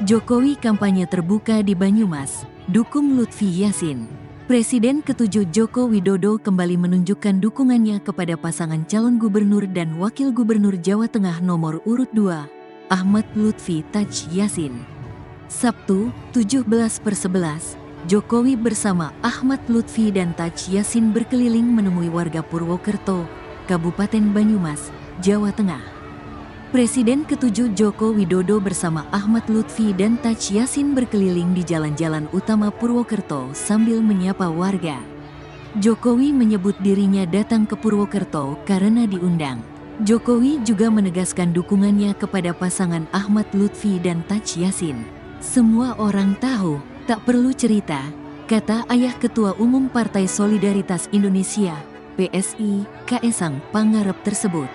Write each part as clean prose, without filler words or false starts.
Jokowi kampanye terbuka di Banyumas, dukung Lutfi Yassin. Presiden ke-7 Joko Widodo kembali menunjukkan dukungannya kepada pasangan calon gubernur dan wakil gubernur Jawa Tengah nomor urut 2, Ahmad Lutfi Taj Yassin. Sabtu, 17/11, Jokowi bersama Ahmad Lutfi dan Taj Yassin berkeliling menemui warga Purwokerto, Kabupaten Banyumas, Jawa Tengah. Presiden ke-7 Joko Widodo bersama Ahmad Lutfi dan Taj Yassin berkeliling di jalan-jalan utama Purwokerto sambil menyapa warga. Jokowi menyebut dirinya datang ke Purwokerto karena diundang. Jokowi juga menegaskan dukungannya kepada pasangan Ahmad Lutfi dan Taj Yassin. Semua orang tahu, tak perlu cerita, kata ayah Ketua Umum Partai Solidaritas Indonesia, PSI, Kaesang Pangarep tersebut.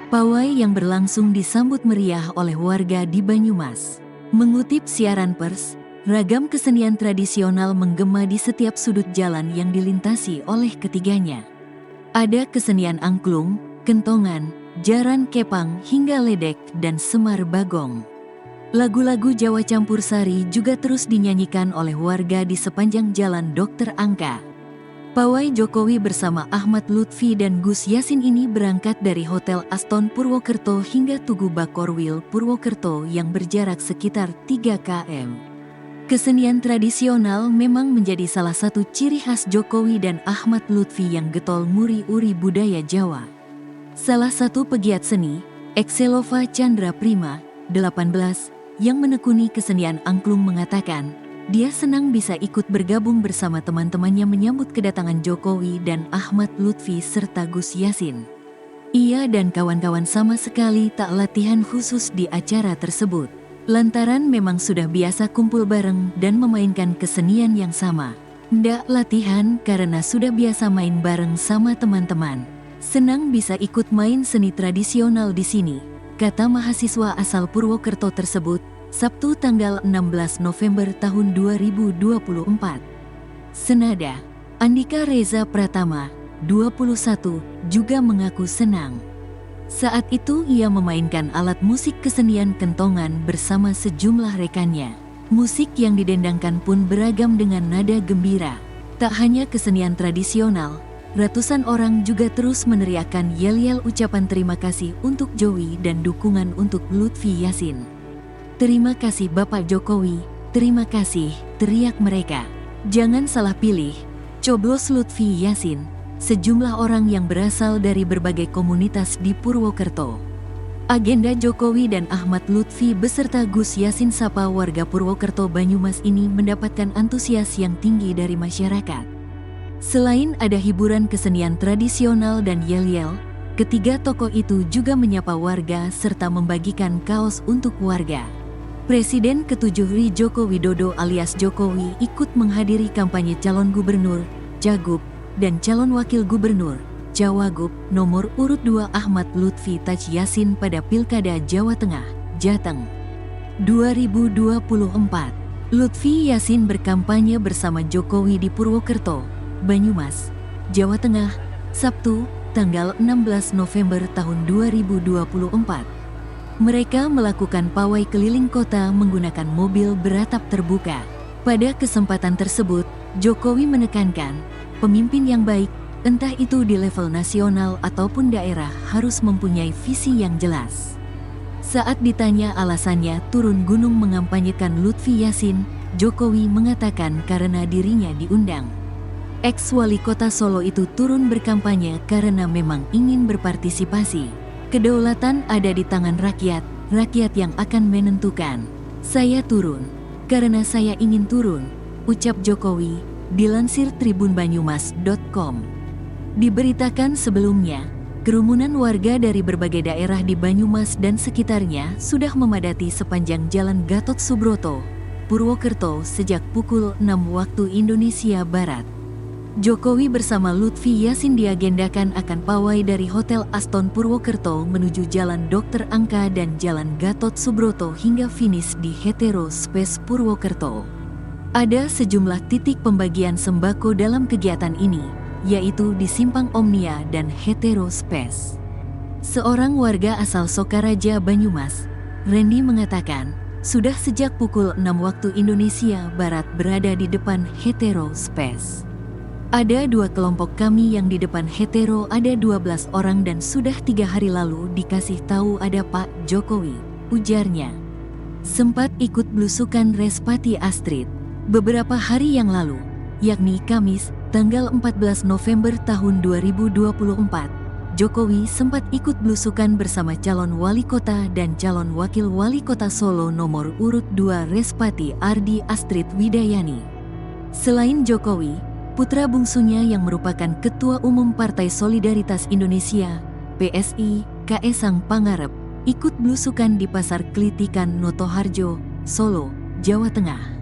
Pawai yang berlangsung disambut meriah oleh warga di Banyumas. Mengutip siaran pers, ragam kesenian tradisional menggema di setiap sudut jalan yang dilintasi oleh ketiganya. Ada kesenian angklung, kentongan, jaran kepang hingga ledek dan semar bagong. Lagu-lagu Jawa campur sari juga terus dinyanyikan oleh warga di sepanjang jalan Dr. Angka. Pawai Jokowi bersama Ahmad Lutfi dan Gus Yassin ini berangkat dari Hotel Aston Purwokerto hingga Tugu Bakorwil Purwokerto yang berjarak sekitar 3 km. Kesenian tradisional memang menjadi salah satu ciri khas Jokowi dan Ahmad Lutfi yang getol nguri-uri budaya Jawa. Salah satu pegiat seni, Excelova Chandra Prima, 18, yang menekuni kesenian angklung mengatakan, dia senang bisa ikut bergabung bersama teman-temannya menyambut kedatangan Jokowi dan Ahmad Lutfi serta Gus Yassin. Ia dan kawan-kawan sama sekali tak latihan khusus di acara tersebut. Lantaran memang sudah biasa kumpul bareng dan memainkan kesenian yang sama. Ndak latihan karena sudah biasa main bareng sama teman-teman. Senang bisa ikut main seni tradisional di sini, kata mahasiswa asal Purwokerto tersebut, Sabtu tanggal 16 November tahun 2024. Senada, Andika Reza Pratama, 21, juga mengaku senang. Saat itu ia memainkan alat musik kesenian kentongan bersama sejumlah rekannya. Musik yang didendangkan pun beragam dengan nada gembira. Tak hanya kesenian tradisional, ratusan orang juga terus meneriakkan yel-yel ucapan terima kasih untuk Jokowi dan dukungan untuk Lutfi Yassin. Terima kasih Bapak Jokowi, terima kasih, teriak mereka. Jangan salah pilih, coblos Lutfi Yassin, sejumlah orang yang berasal dari berbagai komunitas di Purwokerto. Agenda Jokowi dan Ahmad Lutfi beserta Gus Yassin sapa warga Purwokerto Banyumas ini mendapatkan antusias yang tinggi dari masyarakat. Selain ada hiburan kesenian tradisional dan yel-yel, ketiga tokoh itu juga menyapa warga serta membagikan kaos untuk warga. Presiden ke-7 RI Joko Widodo alias Jokowi ikut menghadiri kampanye calon gubernur, cagup, dan calon wakil gubernur, cawagup, nomor urut 2 Ahmad Lutfi Taj Yassin pada Pilkada Jawa Tengah, Jateng 2024. Lutfi Yassin berkampanye bersama Jokowi di Purwokerto, Banyumas, Jawa Tengah, Sabtu, tanggal 16 November tahun 2024. Mereka melakukan pawai keliling kota menggunakan mobil beratap terbuka. Pada kesempatan tersebut, Jokowi menekankan, pemimpin yang baik, entah itu di level nasional ataupun daerah, harus mempunyai visi yang jelas. Saat ditanya alasannya turun gunung mengampanyekan Lutfi Yassin, Jokowi mengatakan karena dirinya diundang. Ex-wali kota Solo itu turun berkampanye karena memang ingin berpartisipasi. Kedaulatan ada di tangan rakyat, rakyat yang akan menentukan. Saya turun, karena saya ingin turun, ucap Jokowi, dilansir tribunbanyumas.com. Diberitakan sebelumnya, kerumunan warga dari berbagai daerah di Banyumas dan sekitarnya sudah memadati sepanjang Jalan Gatot Subroto, Purwokerto sejak pukul 6 waktu Indonesia Barat. Jokowi bersama Lutfi Yassin diagendakan akan pawai dari Hotel Aston Purwokerto menuju Jalan Dr. Angka dan Jalan Gatot Subroto hingga finish di Hetero Space Purwokerto. Ada sejumlah titik pembagian sembako dalam kegiatan ini, yaitu di Simpang Omnia dan Hetero Space. Seorang warga asal Sokaraja, Banyumas, Randy mengatakan, sudah sejak pukul 6 waktu Indonesia Barat berada di depan Hetero Space. Ada 2 kelompok kami yang di depan Hetero ada 12 orang dan sudah 3 hari lalu dikasih tahu ada Pak Jokowi, ujarnya. Sempat ikut belusukan Respati Astrid beberapa hari yang lalu, yakni Kamis, tanggal 14 November tahun 2024. Jokowi sempat ikut belusukan bersama calon wali kota dan calon wakil wali kota Solo nomor urut 2 Respati Ardi Astrid Widayani. Selain Jokowi, putra bungsunya yang merupakan Ketua Umum Partai Solidaritas Indonesia, PSI, Kaesang Pangarep, ikut belusukan di Pasar Klitikan Notoharjo, Solo, Jawa Tengah.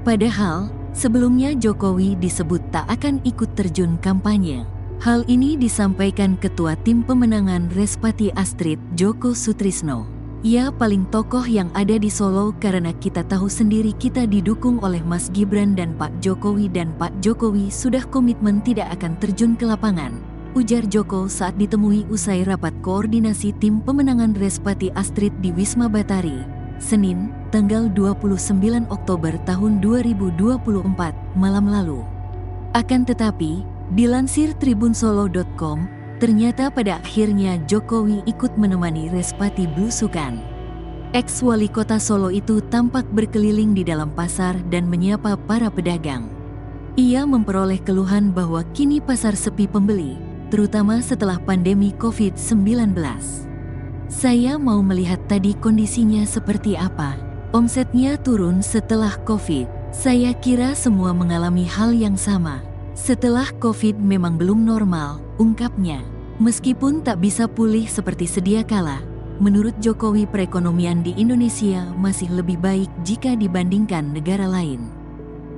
Padahal, sebelumnya Jokowi disebut tak akan ikut terjun kampanye. Hal ini disampaikan Ketua Tim Pemenangan Respati Astrid, Djoko Sutrisno. Ia paling tokoh yang ada di Solo karena kita tahu sendiri kita didukung oleh Mas Gibran dan Pak Jokowi dan Pak Jokowi sudah komitmen tidak akan terjun ke lapangan, ujar Djoko saat ditemui usai rapat koordinasi Tim Pemenangan Respati Astrid di Wisma Batari, Senin, tanggal 29 Oktober tahun 2024, malam lalu. Akan tetapi, dilansir tribunsolo.com, ternyata pada akhirnya Jokowi ikut menemani Respati belusukan. Ex-wali kota Solo itu tampak berkeliling di dalam pasar dan menyapa para pedagang. Ia memperoleh keluhan bahwa kini pasar sepi pembeli, terutama setelah pandemi COVID-19. Saya mau melihat tadi kondisinya seperti apa. Omsetnya turun setelah COVID. Saya kira semua mengalami hal yang sama. Setelah COVID memang belum normal, ungkapnya. Meskipun tak bisa pulih seperti sedia kala, menurut Jokowi perekonomian di Indonesia masih lebih baik jika dibandingkan negara lain.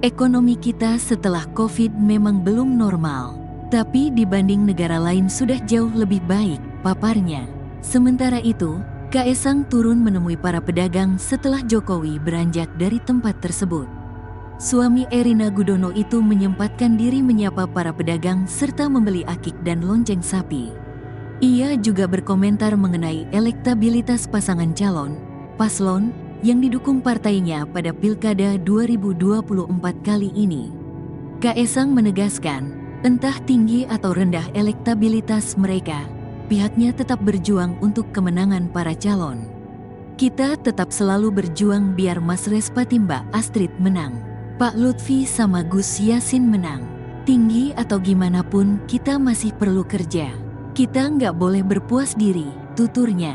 Ekonomi kita setelah COVID memang belum normal, tapi dibanding negara lain sudah jauh lebih baik, paparnya. Sementara itu, Kaesang turun menemui para pedagang setelah Jokowi beranjak dari tempat tersebut. Suami Erina Gudono itu menyempatkan diri menyapa para pedagang serta membeli akik dan lonceng sapi. Ia juga berkomentar mengenai elektabilitas pasangan calon, paslon, yang didukung partainya pada Pilkada 2024 kali ini. Kaesang menegaskan, entah tinggi atau rendah elektabilitas mereka, pihaknya tetap berjuang untuk kemenangan para calon. Kita tetap selalu berjuang biar Mas Respati Mbak Astrid menang. Pak Lutfi sama Gus Yassin menang. Tinggi atau gimana pun kita masih perlu kerja. Kita nggak boleh berpuas diri, tuturnya.